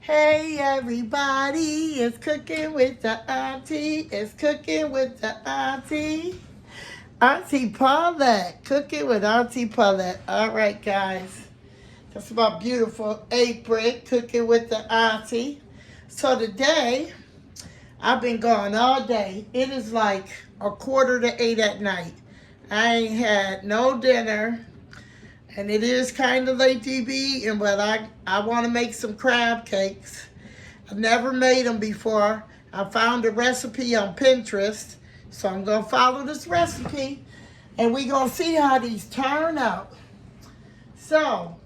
Hey everybody, it's cooking with the auntie. It's cooking with the auntie. Auntie Paulette, cooking with Auntie Paulette. All right, guys, that's my beautiful apron, cooking with the auntie. So today, I've been gone all day. It is like 7:45 at night. I ain't had no dinner. And it is kind of late to be eating, but I want to make some crab cakes. I've never made them before. I found a recipe on Pinterest, so I'm going to follow this recipe, and we're going to see how these turn out. So,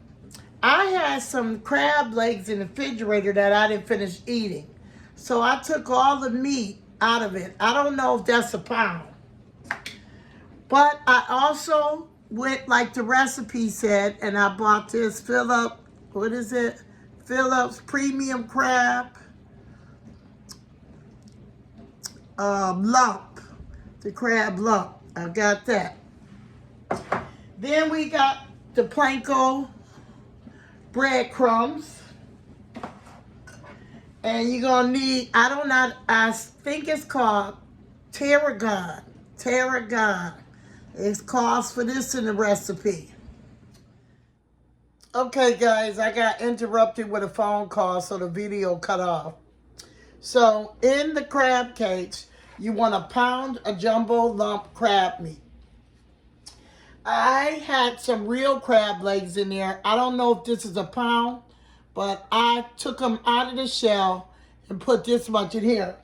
I had some crab legs in the refrigerator that I didn't finish eating. So I took all the meat out of it. I don't know if that's a pound. But I also went like the recipe said, and I bought this Phillips premium crab lump, the crab lump. I got that. Then we got the panko breadcrumbs, and you're gonna need, I think it's called tarragon. It calls for this in the recipe. Okay, guys, I got interrupted with a phone call, so the video cut off. So, in the crab cakes, you want a pound of jumbo lump crab meat. I had some real crab legs in there. I don't know if this is a pound, but I took them out of the shell and put this much in here.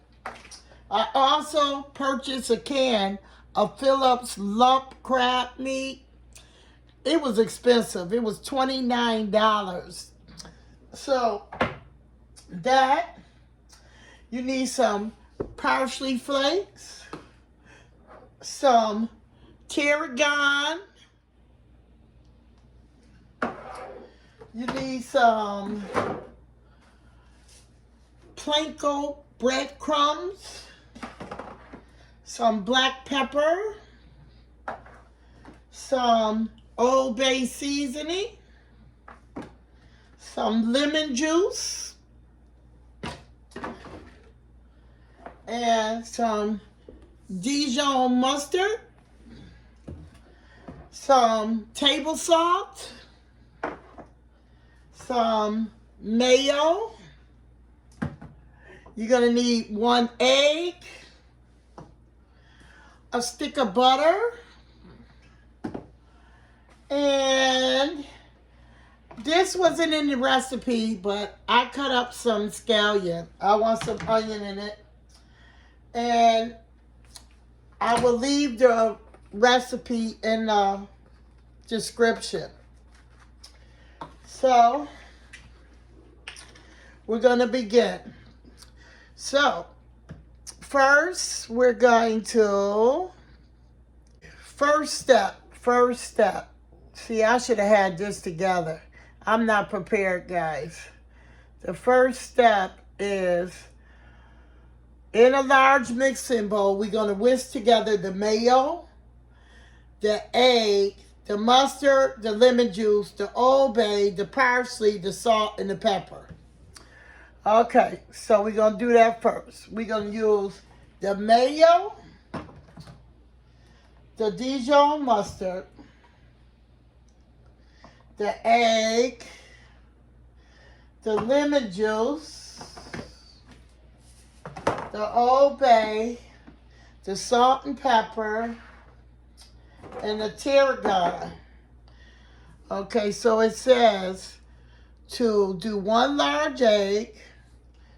I also purchased a can of Phillips lump crab meat. It was expensive. It was $29. So that, you need some parsley flakes, some tarragon, you need some panko breadcrumbs, some black pepper, some Old Bay seasoning, some lemon juice, and some Dejon mustard, some table salt, some mayo. You're going to need 1 egg, a stick of butter, and this wasn't in the recipe, but I cut up some scallion. I want some onion in it. And I will leave the recipe in the description. So, we're going to begin. So, first, we're going to, first step. See, I should have had this together. I'm not prepared, guys. The first step is, in a large mixing bowl, we're going to whisk together the mayo, the egg, the mustard, the lemon juice, the Old Bay, the parsley, the salt, and the pepper. Okay, so we're going to do that first. We're going to use the mayo, the Dejon mustard, the egg, the lemon juice, the Old Bay, the salt and pepper, and the tarragon. Okay, so it says to do 1 large egg.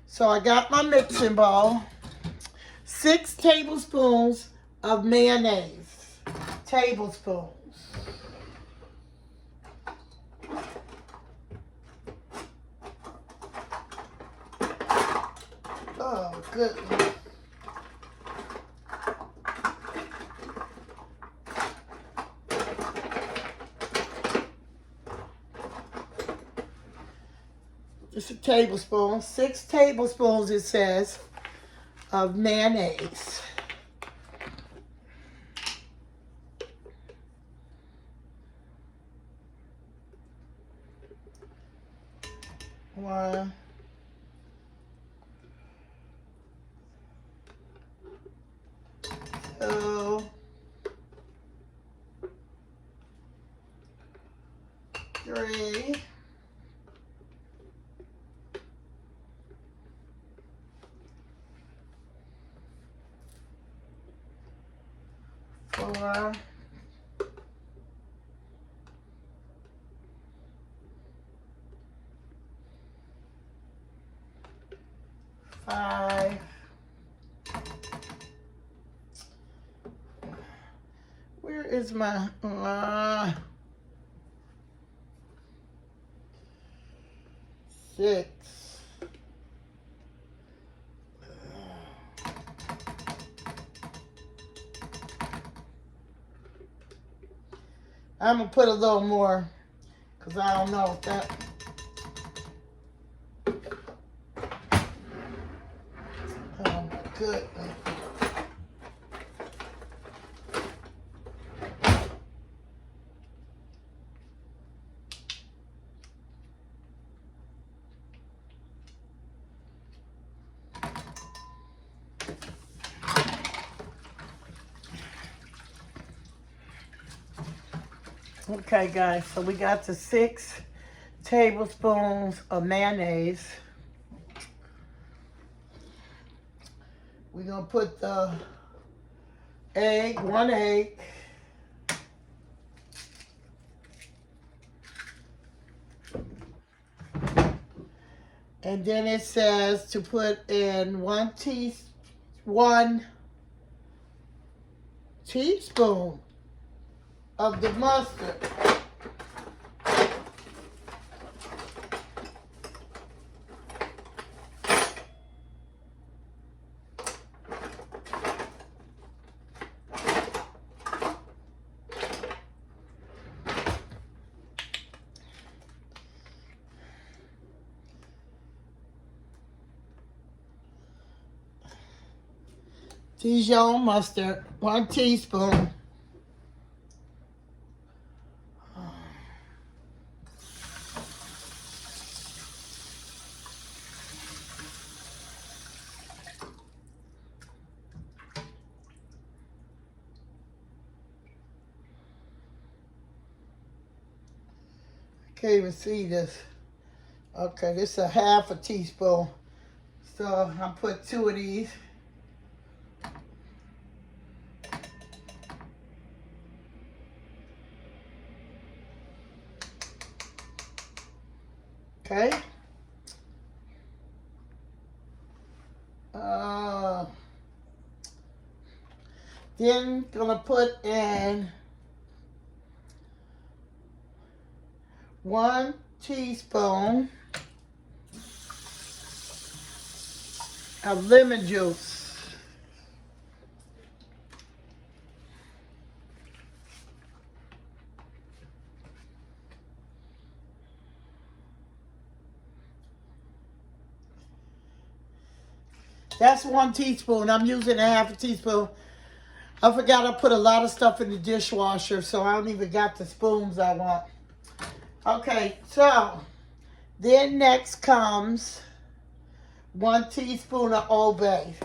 So I got my mixing bowl. 6 tablespoons of mayonnaise. Tablespoons. Oh, goodness. Just a tablespoon. 6 tablespoons, it says, of mayonnaise. One, 2, 3, 4, 5, where is my 6. I'm gonna put a little more because I don't know if that. Oh my goodness. Okay, guys, so we got the 6 tablespoons of mayonnaise. We're going to put the egg, 1 egg. And then it says to put in 1 teaspoon of the mustard. Dejon mustard, 1 teaspoon. Can't even see this. Okay, this is a 1/2 teaspoon. So I put 2 of these. Okay. Then gonna put in 1 teaspoon of lemon juice. That's 1 teaspoon. I'm using a 1/2 teaspoon. I forgot I put a lot of stuff in the dishwasher, so I don't even got the spoons I want. Okay, so then next comes 1 teaspoon of Old Bay.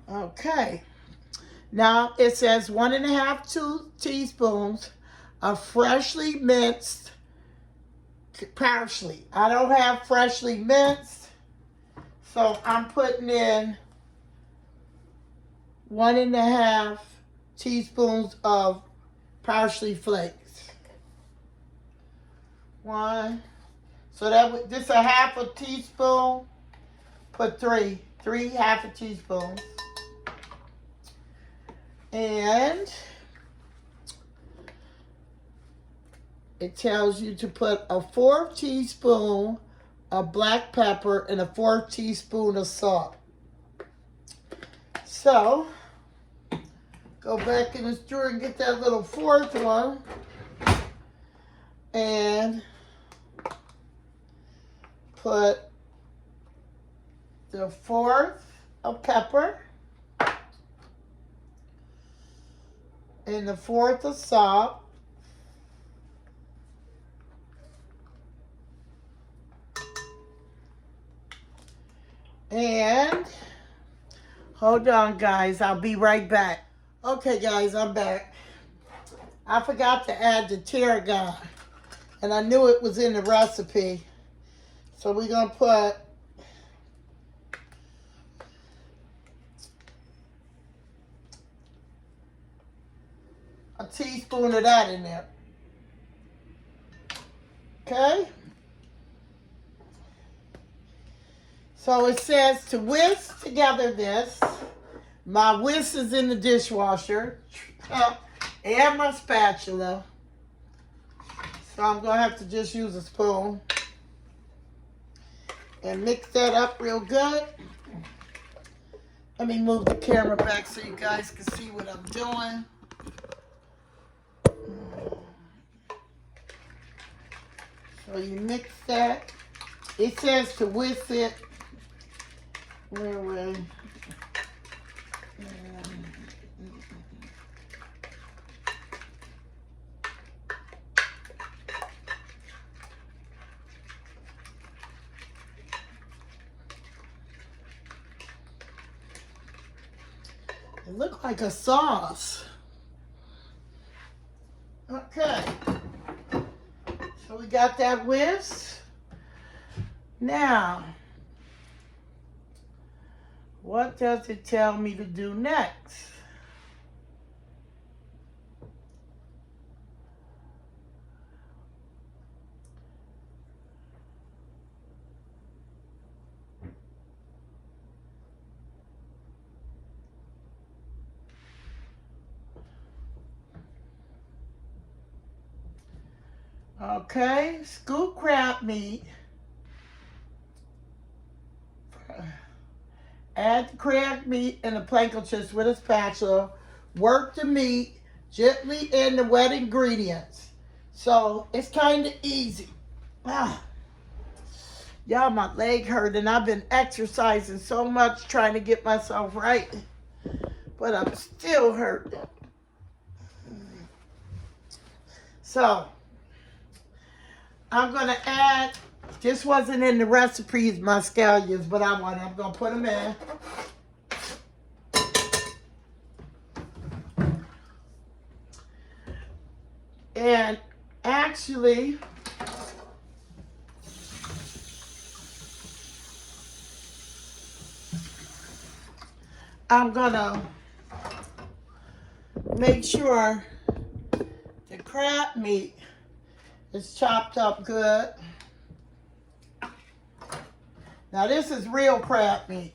Okay, now it says 1 1/2 2 teaspoons of freshly minced parsley. I don't have freshly minced, so I'm putting in 1 1/2 teaspoons of parsley flakes. 1. So that this a 1/2 teaspoon. Put 3 1/2 teaspoons. And it tells you to put a 1/4 teaspoon of black pepper and a 1/4 teaspoon of salt. So, go back in the store and get that little 4th one. And put the 1/4 of pepper and the 1/4 of salt. And hold on, guys. I'll be right back. Okay, guys, I'm back. I forgot to add the tarragon, and I knew it was in the recipe. So we're going to put a teaspoon of that in there. Okay? So it says to whisk together this. My whisk is in the dishwasher. And my spatula. So I'm going to have to just use a spoon. And mix that up real good. Let me move the camera back so you guys can see what I'm doing. So you mix that. It says to whisk it. Where? It looked like a sauce. Okay. So we got that whisk. Now, what does it tell me to do next? Okay, scoop crab meat. Add the crab meat in a plank chips with a spatula. Work the meat gently in the wet ingredients. So it's kind of easy. Y'all, my leg hurt and I've been exercising so much trying to get myself right. But I'm still hurt. So I'm going to add, this wasn't in the recipes, my scallions, but I'm going to put them in. And actually, I'm going to make sure the crab meat is chopped up good. Now this is real crab meat.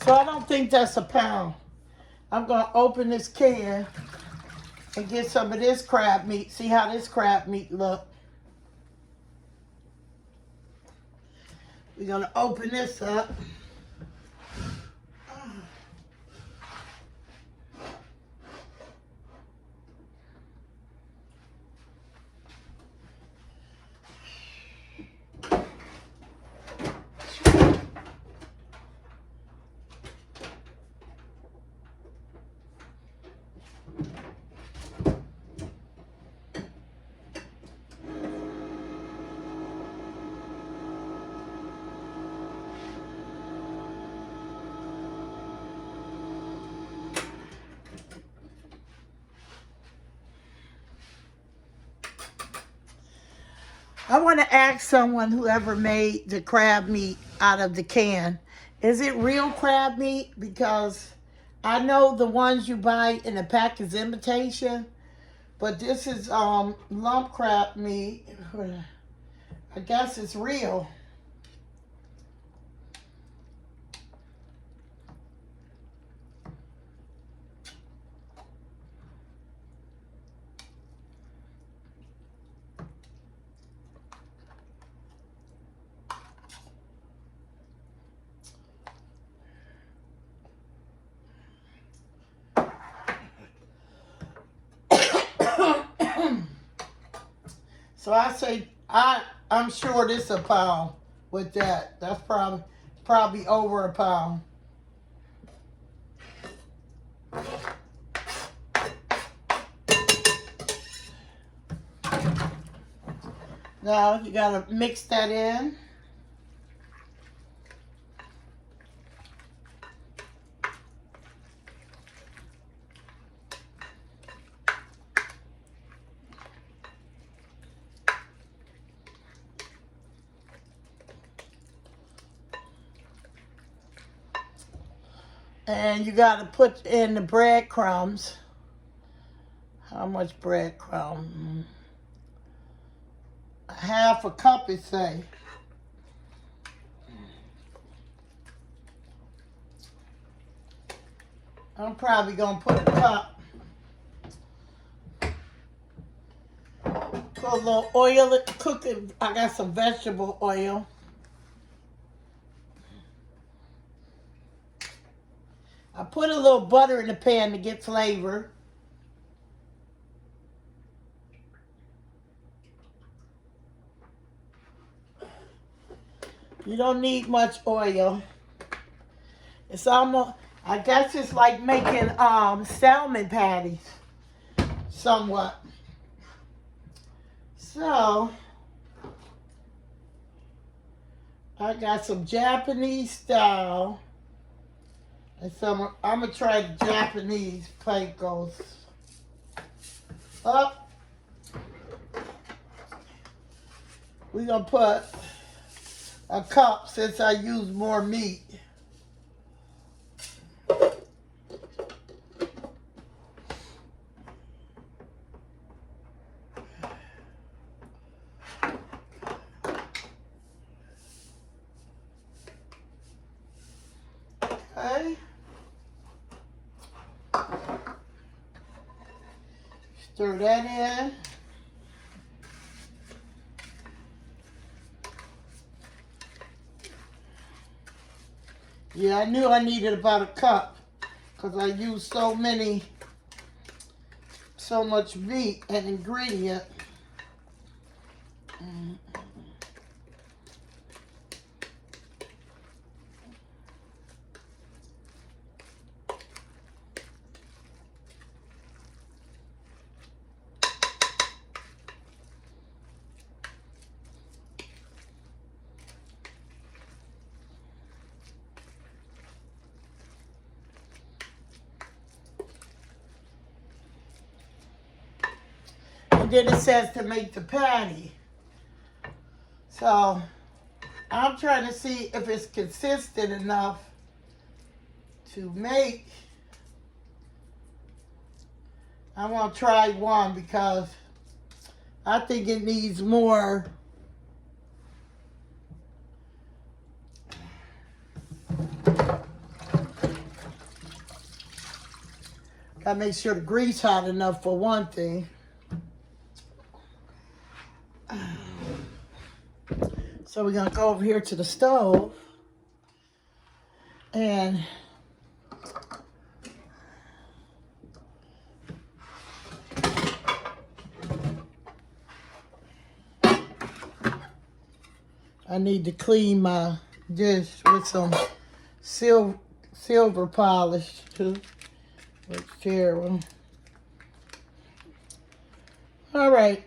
So I don't think that's a pound. I'm going to open this can and get some of this crab meat. See how this crab meat look. We're going to open this up. I want to ask someone who ever made the crab meat out of the can, is it real crab meat? Because I know the ones you buy in a pack is imitation, but this is lump crab meat. I guess it's real. So I say I'm sure this a pound with that. That's probably over a pound. Now you gotta mix that in. And you got to put in the breadcrumbs. How much breadcrumb? Half a cup, it say. I'm probably going to put a cup. Put a little oil, cook it. I got some vegetable oil. I put a little butter in the pan to get flavor. You don't need much oil. It's almost, I guess it's like making salmon patties, somewhat. So, I got some Japanese style. And so I'm going to try the Japanese pancakes. Up. We're going to put a cup since I use more meat. Okay. Stir that in. Yeah, I knew I needed about a cup because I used so much meat and ingredient. And then it says to make the patty. So I'm trying to see if it's consistent enough to make. I want to try one because I think it needs more. Gotta make sure the grease hot enough for one thing. So we're gonna go over here to the stove and I need to clean my dish with some silver polish too. Looks terrible. All right.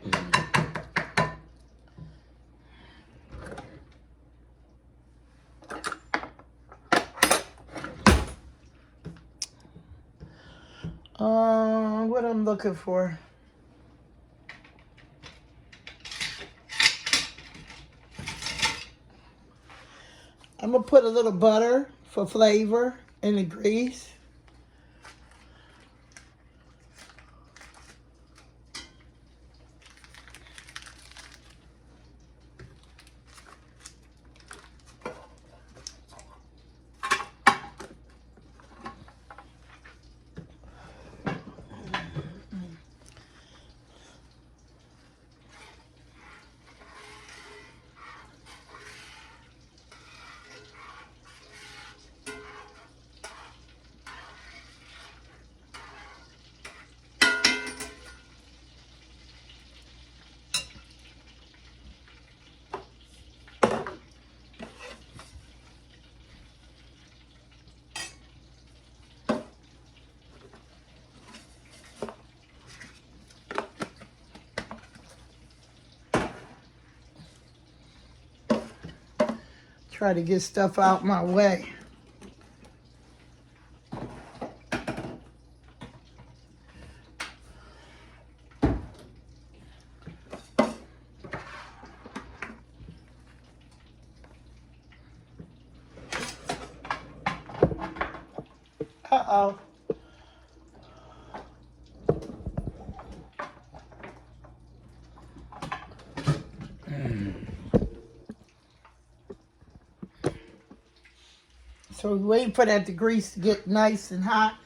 What I'm looking for. I'm gonna put a little butter for flavor in the grease. Try to get stuff out my way. Uh-oh. So we're waiting for that grease to get nice and hot.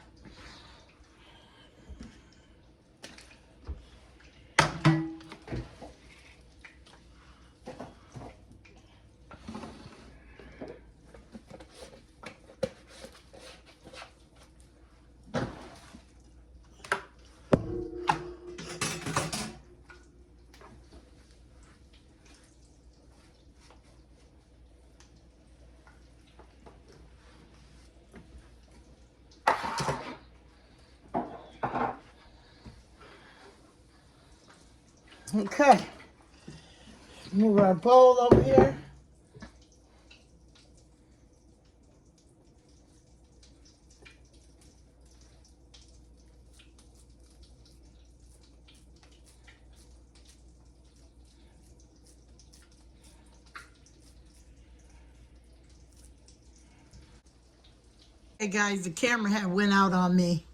Okay, move our bowl over here. Hey guys, the camera had went out on me.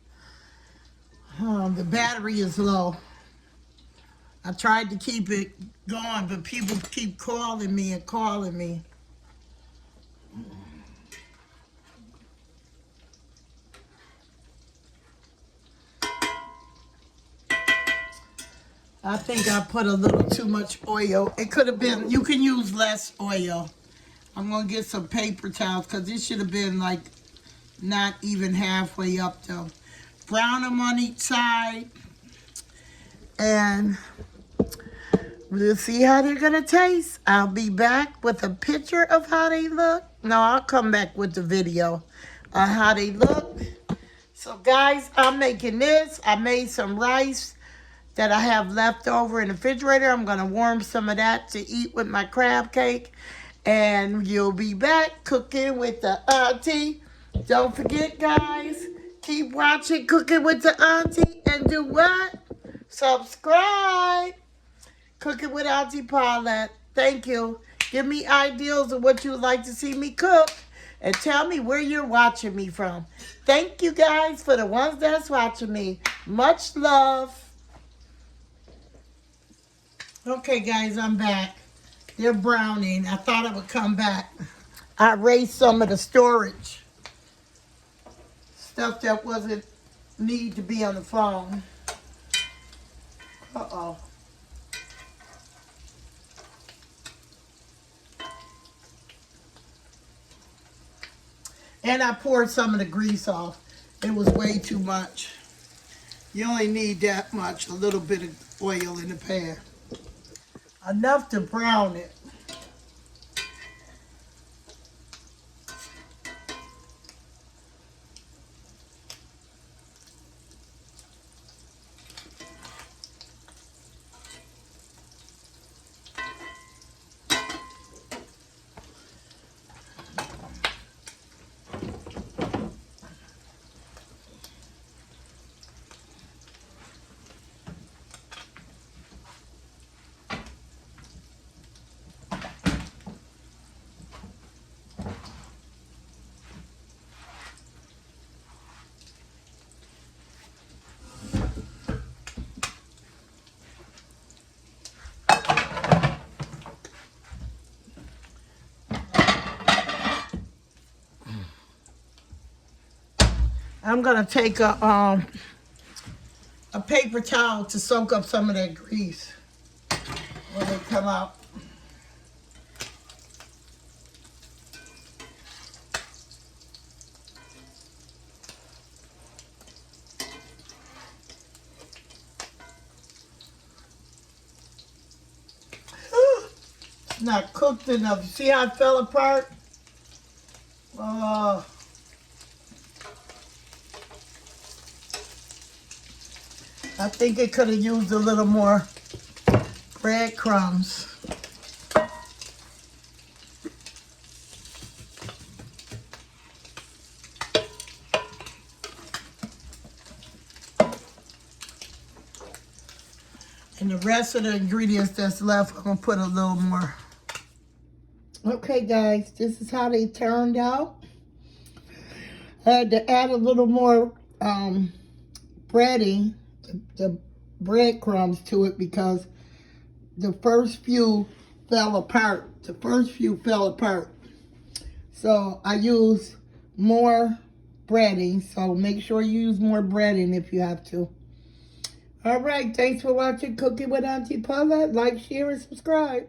The battery is low. I tried to keep it going, but people keep calling me and calling me. I think I put a little too much oil. It could have been, you can use less oil. I'm going to get some paper towels because this should have been like not even halfway up though. Brown them on each side. And we'll see how they're going to taste. I'll be back with a picture of how they look. No, I'll come back with the video on how they look. So guys, I'm making this. I made some rice that I have left over in the refrigerator. I'm going to warm some of that to eat with my crab cake. And you'll be back cooking with the auntie. Don't forget, guys, keep watching Cooking with the Auntie and do what? Subscribe. Cooking with Auntie Paulette. Thank you. Give me ideas of what you would like to see me cook. And tell me where you're watching me from. Thank you, guys, for the ones that's watching me. Much love. Okay, guys, I'm back. They're browning. I thought it would come back. I erased some of the storage. Stuff that wasn't need to be on the phone. Uh-oh. And I poured some of the grease off. It was way too much. You only need that much, a little bit of oil in the pan. Enough to brown it. I'm gonna take a paper towel to soak up some of that grease when they come out. It's not cooked enough. See how it fell apart? Oh. I think it could have used a little more breadcrumbs. rest of the ingredients that's left, I'm going to put a little more. Okay, guys, this is how they turned out. I had to add a little more breading, the breadcrumbs to it, because the first few fell apart. So I used more breading. So make sure you use more breading if you have to. All right, thanks for watching Cooking with Auntie Paulette. Like, share, and subscribe.